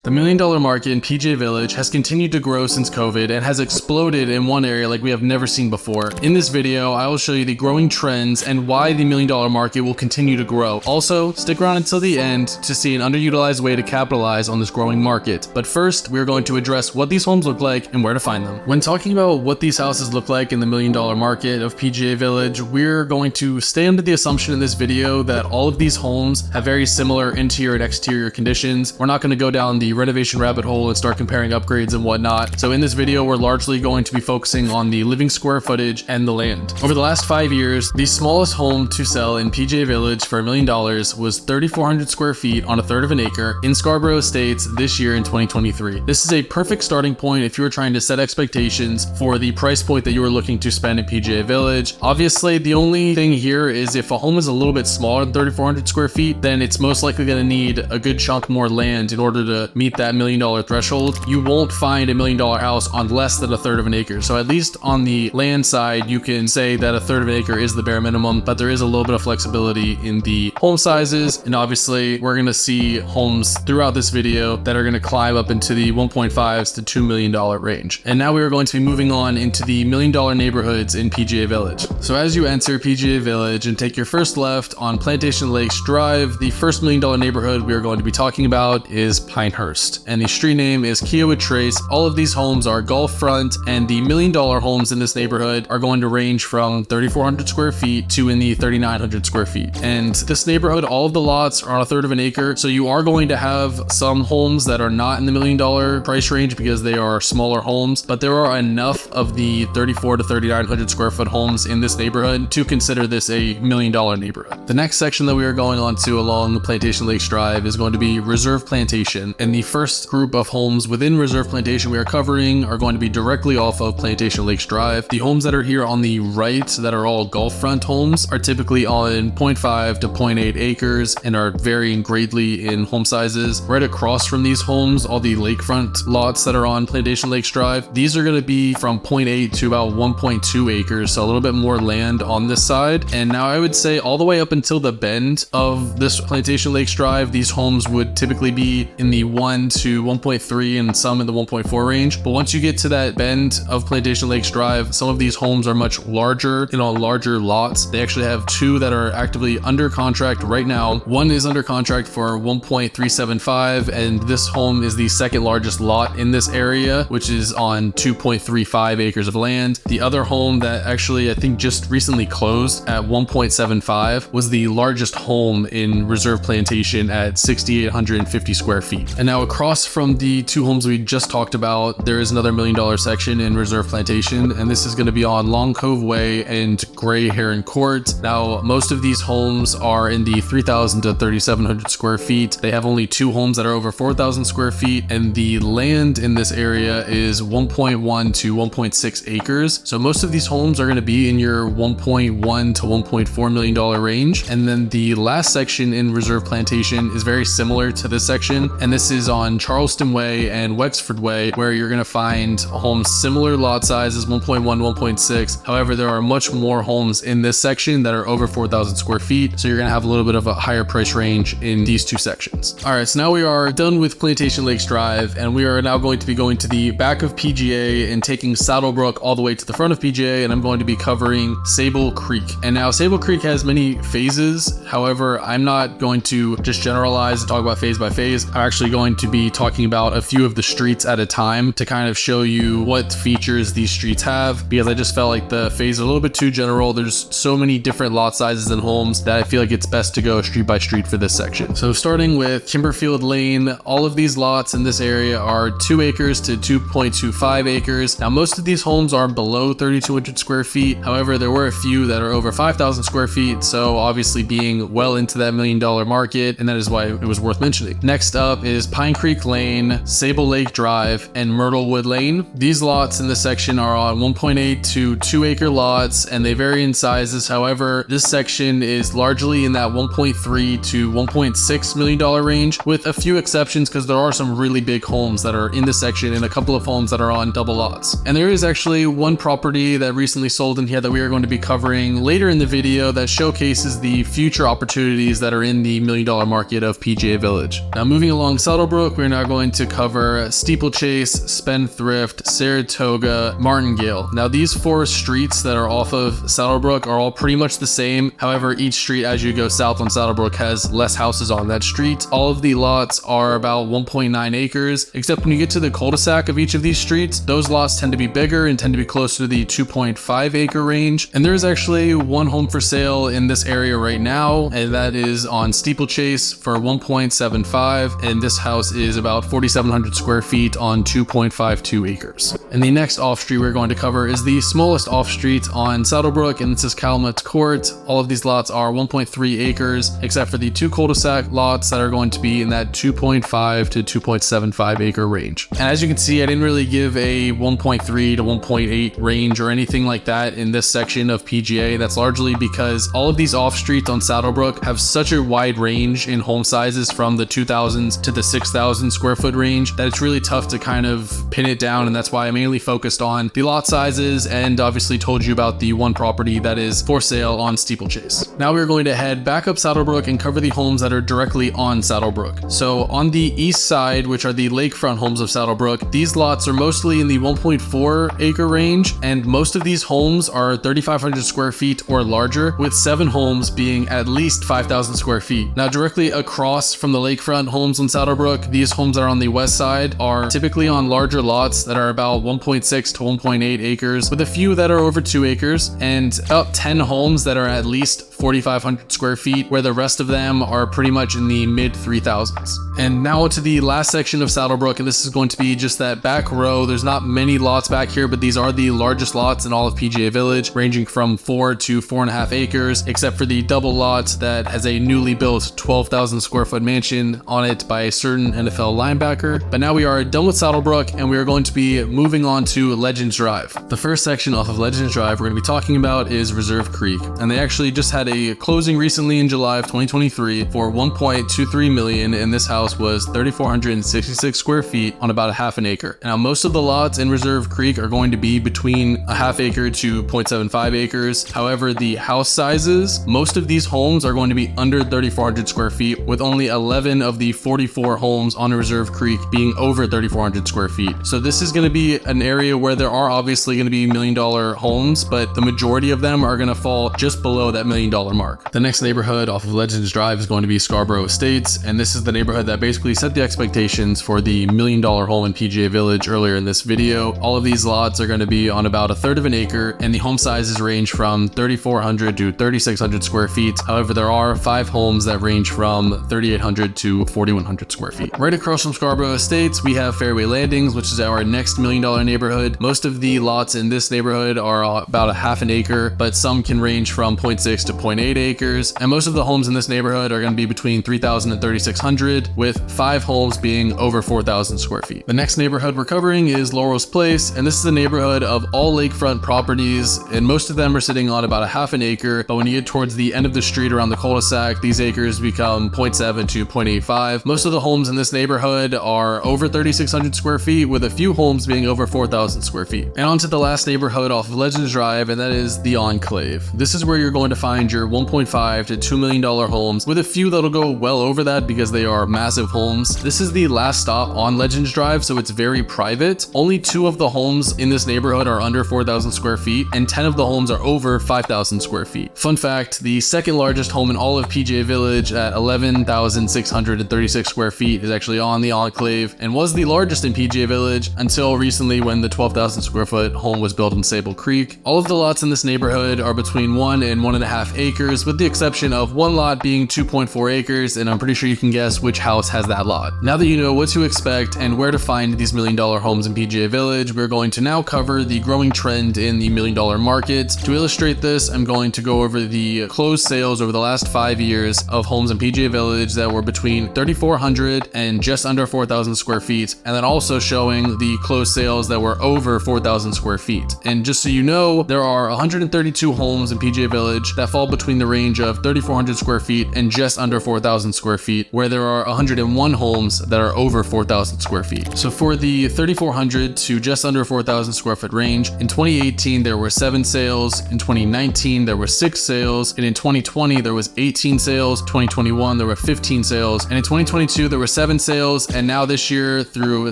The $1 million market in PGA Village has continued to grow since COVID and has exploded in one area like we have never seen before. In this video, I will show you the growing trends and why the $1 million market will continue to grow. Also, stick around until the end to see an underutilized way to capitalize on this growing market. But first, we are going to address what these homes look like and where to find them. When talking about what these houses look like in the $1 million market of PGA Village, we're going to stay under the assumption in this video that all of these homes have very similar interior and exterior conditions. We're not going to go down the renovation rabbit hole and start comparing upgrades and whatnot. So in this video, we're largely going to be focusing on the living square footage and the land. Over the last 5 years, the smallest home to sell in PGA Village for $1 million was 3,400 square feet on 1/3 of an acre in Scarborough Estates this year in 2023. This is a perfect starting point if you are trying to set expectations for the price point that you are looking to spend in PGA Village. Obviously, the only thing here is if a home is a little bit smaller than 3,400 square feet, then it's most likely going to need a good chunk more land in order to meet that $1 million threshold. You won't find a $1 million house on less than 1/3 of an acre. So at least on the land side, you can say that 1/3 of an acre is the bare minimum, but there is a little bit of flexibility in the home sizes. And obviously we're going to see homes throughout this video that are going to climb up into the 1.5s to $2 million range. And now we are going to be moving on into the $1 million neighborhoods in PGA Village. So as you enter PGA Village and take your first left on Plantation Lakes Drive, the first $1 million neighborhood we are going to be talking about is Pinehurst, and the street name is Kiowa Trace. All of these homes are Gulf front, and the $1 million homes in this neighborhood are going to range from 3,400 square feet to in the 3,900 square feet. And this neighborhood, all of the lots are on 1/3 of an acre, so you are going to have some homes that are not in the $1 million price range because they are smaller homes, but there are enough of the 3,400 to 3,900 square foot homes in this neighborhood to consider this a $1 million neighborhood. The next section that we are going on to along Plantation Lakes Drive is going to be Reserve Plantation, and the first group of homes within Reserve Plantation we are covering are going to be directly off of Plantation Lakes Drive. The homes that are here on the right that are all Gulf front homes are typically on 0.5 to 0.8 acres and are varying greatly in home sizes. Right across from these homes, all the lakefront lots that are on Plantation Lakes Drive, these are going to be from 0.8 to about 1.2 acres, so a little bit more land on this side. And now I would say all the way up until the bend of this Plantation Lakes Drive, these homes would typically be in the 1 to 1.3 and some in the 1.4 range. But once you get to that bend of Plantation Lakes Drive, some of these homes are much larger, larger lots. They actually have two that are actively under contract right now. One is under contract for 1.375, and this home is the second largest lot in this area, which is on 2.35 acres of land. The other home that actually I think just recently closed at 1.75 was the largest home in Reserve Plantation at 6,850 square feet. And now across from the two homes we just talked about, there is another $1 million section in Reserve Plantation, and this is going to be on Long Cove Way and Gray Heron Court. Now most of these homes are in the 3,000 to 3,700 square feet. They have only two homes that are over 4,000 square feet, and the land in this area is 1.1 to 1.6 acres. So most of these homes are going to be in your 1.1 to 1.4 million dollar range. And then the last section in Reserve Plantation is very similar to this section, and this is on Charleston Way and Wexford Way, where you're going to find homes similar lot sizes, 1.1, 1.6. However, there are much more homes in this section that are over 4,000 square feet, so you're going to have a little bit of a higher price range in these two sections. All right, so now we are done with Plantation Lakes Drive, and we are now going to be going to the back of PGA and taking Saddlebrook all the way to the front of PGA, and I'm going to be covering Sable Creek. And now Sable Creek has many phases. However, I'm not going to just generalize and talk about phase by phase. I'm actually going to be talking about a few of the streets at a time to kind of show you what features these streets have, because I just felt like the phase is a little bit too general. There's so many different lot sizes and homes that I feel like it's best to go street by street for this section. So starting with Kimberfield Lane, all of these lots in this area are 2 acres to 2.25 acres. Now most of these homes are below 3,200 square feet. However, there were a few that are over 5,000 square feet, so obviously being well into that $1 million market, and that is why it was worth mentioning. Next up is Pine Creek Lane, Sable Lake Drive, and Myrtlewood Lane. These lots in this section are on 1.8 to 2 acre lots, and they vary in sizes. However, this section is largely in that 1.3 to 1.6 million dollar range, with a few exceptions because there are some really big homes that are in this section and a couple of homes that are on double lots. And there is actually one property that recently sold in here that we are going to be covering later in the video that showcases the future opportunities that are in the $1 million market of PGA Village. Now moving along Saddlebrook Saddlebrook, we're now going to cover Steeplechase, Spendthrift, Saratoga, Martingale. Now these 4 streets that are off of Saddlebrook are all pretty much the same. However, each street as you go south on Saddlebrook has less houses on that street. All of the lots are about 1.9 acres, except when you get to the cul-de-sac of each of these streets, those lots tend to be bigger and tend to be closer to the 2.5 acre range. And there is actually one home for sale in this area right now, and that is on Steeplechase for 1.75, and this house is about 4,700 square feet on 2.52 acres. And the next off street we're going to cover is the smallest off street on Saddlebrook, and this is Calumet Court. All of these lots are 1.3 acres, except for the 2 cul-de-sac lots that are going to be in that 2.5 to 2.75 acre range. And as you can see, I didn't really give a 1.3 to 1.8 range or anything like that in this section of PGA. That's largely because all of these off streets on Saddlebrook have such a wide range in home sizes from the 2,000s to the 6,000 square foot range that it's really tough to kind of pin it down, and that's why I mainly focused on the lot sizes and obviously told you about the one property that is for sale on Steeplechase. Now we're going to head back up Saddlebrook and cover the homes that are directly on Saddlebrook. So on the east side, which are the lakefront homes of Saddlebrook, these lots are mostly in the 1.4 acre range, and most of these homes are 3,500 square feet or larger, with 7 homes being at least 5,000 square feet. Now directly across from the lakefront homes on Saddlebrook, these homes that are on the west side are typically on larger lots that are about 1.6 to 1.8 acres, with a few that are over 2 acres, and about 10 homes that are at least 4,500 square feet, where the rest of them are pretty much in the mid 3,000s. And now to the last section of Saddlebrook, and this is going to be just that back row. There's not many lots back here, but these are the largest lots in all of PGA Village, ranging from 4 to 4.5 acres, except for the double lot that has a newly built 12,000 square foot mansion on it by a certain NFL linebacker. But now we are done with Saddlebrook, and we are going to be moving on to Legends Drive. The first section off of Legends Drive we're going to be talking about is Reserve Creek, and they actually just had a closing recently in July of 2023 for $1.23 million, and this house was 3,466 square feet on about a half an acre. Now most of the lots in Reserve Creek are going to be between a half acre to 0.75 acres. However, the house sizes, most of these homes are going to be under 3,400 square feet, with only 11 of the 44 homes on Reserve Creek being over 3,400 square feet. So this is going to be an area where there are obviously going to be $1 million homes, but the majority of them are going to fall just below that $1 million mark. The next neighborhood off of Legends Drive is going to be Scarborough Estates, and this is the neighborhood that basically set the expectations for the $1 million home in PGA Village earlier in this video. All of these lots are going to be on about a third of an acre, and the home sizes range from 3,400 to 3,600 square feet. However, there are 5 homes that range from 3,800 to 4,100 square feet. Right across from Scarborough Estates, we have Fairway Landings, which is our next $1 million neighborhood. Most of the lots in this neighborhood are about a half an acre, but some can range from 0.6 to 0.8 acres, and most of the homes in this neighborhood are going to be between 3,000 and 3,600, with 5 homes being over 4,000 square feet. The next neighborhood we're covering is Laurel's Place, and this is a neighborhood of all lakefront properties, and most of them are sitting on about a half an acre, but when you get towards the end of the street around the cul-de-sac, these acres become 0.7 to 0.85. Most of the homes in this neighborhood are over 3,600 square feet, with a few homes being over 4,000 square feet. And on to the last neighborhood off of Legends Drive, and that is the Enclave. This is where you're going to find your $1.5 to $2 million homes, with a few that'll go well over that because they are massive homes. This is the last stop on Legends Drive, so it's very private. Only 2 of the homes in this neighborhood are under 4,000 square feet, and 10 of the homes are over 5,000 square feet. Fun fact, the second largest home in all of PGA Village at 11,636 square feet is actually on the Enclave, and was the largest in PGA Village until recently when the 12,000 square foot home was built in Sable Creek. All of the lots in this neighborhood are between 1 and 1.5 acres, with the exception of one lot being 2.4 acres, and I'm pretty sure you can guess which house has that lot. Now that you know what to expect and where to find these $1 million homes in PGA Village, we're going to now cover the growing trend in the $1 million market. To illustrate this, I'm going to go over the closed sales over the last 5 years of homes in PGA Village that were between 3,400 and just under 4,000 square feet, and then also showing the closed sales that were over 4,000 square feet. And just so you know, there are 132 homes in PGA Village that fall between the range of 3,400 square feet and just under 4,000 square feet, where there are 101 homes that are over 4,000 square feet. So for the 3,400 to just under 4,000 square foot range, in 2018 there were 7 sales, in 2019 there were 6 sales, and in 2020 there was 18 sales, 2021 there were 15 sales, and in 2022 there were 7 sales, and now this year through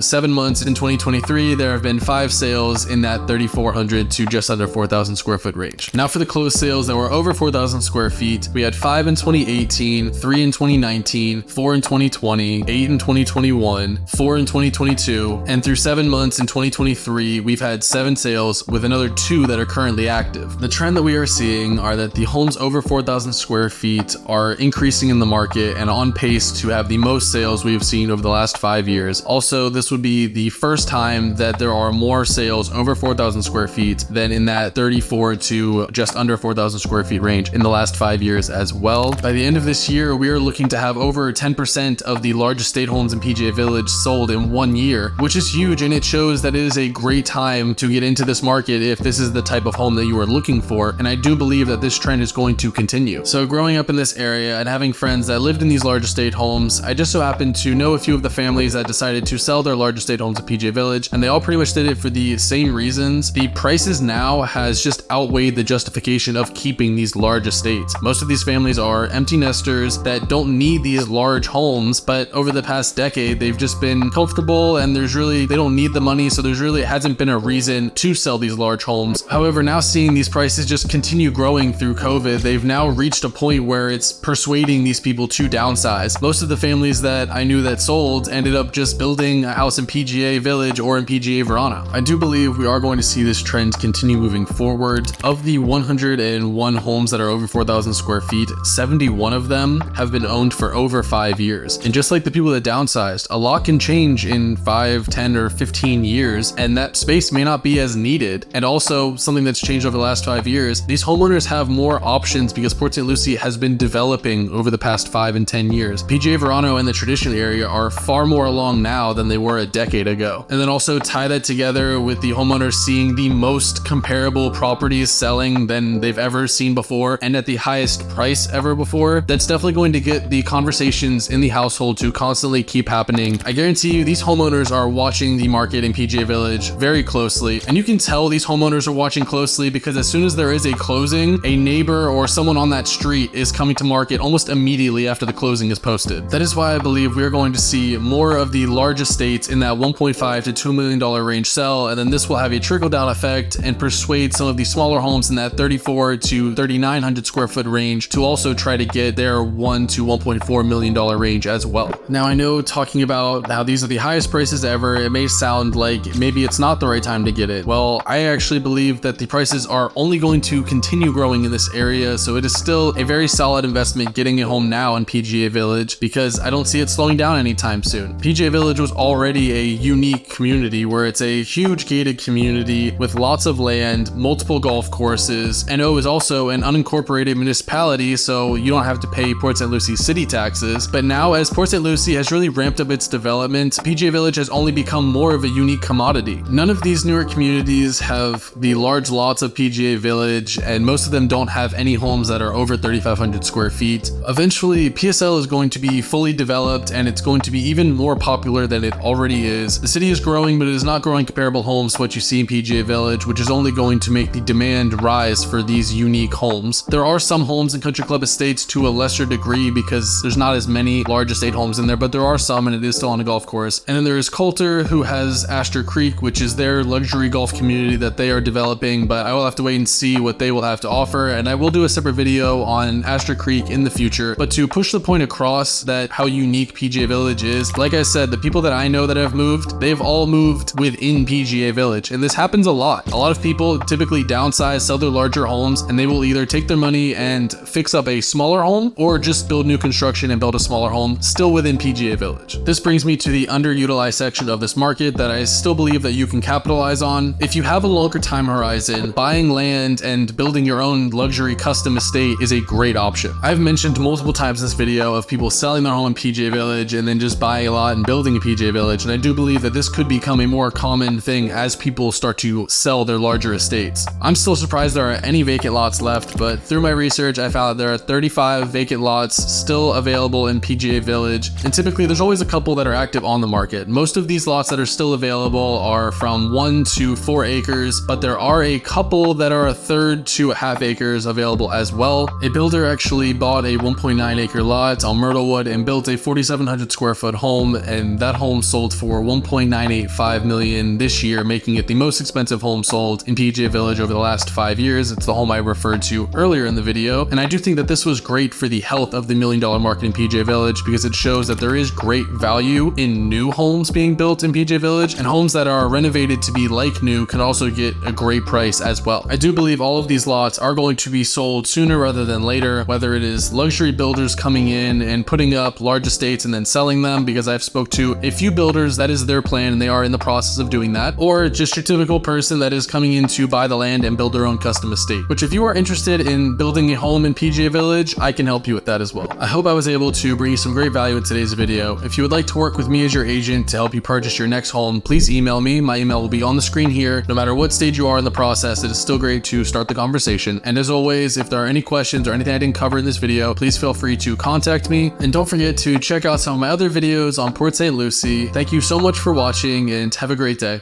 7 months in 2023 there have been 5 sales in that 3,400 to just under 4,000 square foot range. Now for the closed sales that were over 4,000 square feet, we had 5 in 2018, 3 in 2019, 4 in 2020, 8 in 2021, 4 in 2022, and through 7 months in 2023 we've had 7 sales with another 2 that are currently active. The trend that we are seeing are that the homes over 4,000 square feet are increasing in the market and on pace to have the most sales we've seen over the last 5 years. Also, this would be the first time that there are more sales over 4,000 square feet than in that 34 to just under 4,000 square feet range in the last 5 years as well. By the end of this year, we are looking to have over 10% of the large estate homes in PGA Village sold in 1 year, which is huge, and it shows that it is a great time to get into this market if this is the type of home that you are looking for, and I do believe that this trend is going to continue. So growing up in this area and having friends that lived in these large estate homes, I just so happened to know a few of the families that decided to sell their large estate homes at PGA Village, and they all pretty much did it for the same reasons. The prices now has just outweighed the justification of keeping these large estates. Most of these families are empty nesters that don't need these large homes, but over the past decade they've just been comfortable and they don't need the money, so it hasn't been a reason to sell these large homes. However, now seeing these prices just continue growing through COVID, they've now reached a point where it's persuading these people to downsize. Most of the families that I knew that sold ended up just building a house in PGA Village or in PGA Verano. I do believe we are going to see this trend continue moving forward. Of the 101 homes that are over 4,000 square feet, 71 of them have been owned for over 5 years. And just like the people that downsized, a lot can change in 5, 10, or 15 years, and that space may not be as needed. And also, something that's changed over the last 5 years, these homeowners have more options because Port St. Lucie has been developing over the past 5 and 10 years. PGA Verano and the traditional area are far more along now than they were a decade ago. And then also tie that together with the homeowners seeing the most comparable properties selling than they've ever seen before and at the highest price ever before, that's definitely going to get the conversations in the household to constantly keep happening. I guarantee you these homeowners are watching the market in PGA Village very closely, and you can tell these homeowners are watching closely because as soon as there is a closing, a neighbor or someone on that street is coming to market almost immediately after the closing is posted. That is why I believe we're going to see more of the large estates in that $1.5 to $2 million range sell, and then this will have a trickle-down effect and persuade some of the smaller homes in that 34 to 3,900 square foot range to also try to get their $1 to $1.4 million range as well. Now, I know talking about how these are the highest prices ever, it may sound like maybe it's not the right time to get it. Well, I actually believe that the prices are only going to continue growing in this area, so it is still a very solid investment getting a home now in PGA Village because I don't see it slowing down anytime soon. PGA Village was already a unique community where it's a huge gated community with lots of land, multiple golf courses, and it was also an unincorporated municipality, so you don't have to pay Port St. Lucie city taxes. But now, as Port St. Lucie has really ramped up its development, PGA Village has only become more of a unique commodity. None of these newer communities have the large lots of PGA Village, and most of them don't have any homes that are over 3,500 square feet. Eventually, PSL is going to be fully developed, and it's going to be even more popular than it already is. The city is growing, but it is not growing comparable homes to what you see in PGA Village, which is only going to make the demand rise for these unique homes. There are some homes in Country Club Estates to a lesser degree because there's not as many large estate homes in there, but there are some, and it is still on a golf course. And then there is Coulter, who has Astor Creek, which is their luxury golf community that they are developing, but I will have to wait and see what they will have to offer, and I will do a separate video on Astor Creek in the future. But to push the point across that how unique PGA Village is, like I said, the people that I know that have moved, they've all moved within PGA Village, and this happens a lot. A lot of people typically downsize, sell their larger homes, and they will either take their money and fix up a smaller home or just build new construction and build a smaller home still within PGA Village. This brings me to the underutilized section of this market that I still believe that you can capitalize on. If you have a longer time horizon, buying land and building your own luxury custom estate is a great option. I've mentioned multiple times in this video of people selling their home in PGA Village and then just buying a lot and building a PGA Village, and I do believe that this could become a more common thing as people start to sell their larger estates. I'm still surprised there are any vacant lots left, but Through my research, I found that there are 35 vacant lots still available in PGA Village, and typically there's always a couple that are active on the market. Most of these lots that are still available are from 1 to 4 acres, but there are a couple that are a third to a half acres available as well. A builder actually bought a 1.9 acre lot on Myrtlewood and built a 4,700 square foot home, and that home sold for $1.985 million this year, making it the most expensive home sold in PGA Village over the last 5 years. It's the home I referred to earlier in the video, and I do think that this was great for the health of the $1 million market in PGA Village because it shows that there is great value in new homes being built in PGA Village, and homes that are renovated to be like new can also get a great price as well. I do believe all of these lots are going to be sold sooner rather than later, whether it is luxury builders coming in and putting up large estates and then selling them, because I've spoke to a few builders that is their plan and they are in the process of doing that, or just your typical person that is coming in to buy the land and build their own custom estate. Which, if you are interested in building a home in PGA Village, I can help you with that as well. I hope I was able to bring you some great value in today's video. If you would like to work with me as your agent to help you purchase your next home, please email me. My email will be on the screen here. No matter what stage you are in the process, it is still great to start the conversation. And as always, if there are any questions or anything I didn't cover in this video, please feel free to contact me. And don't forget to check out some of my other videos on Port St. Lucie. Thank you so much for watching and have a great day.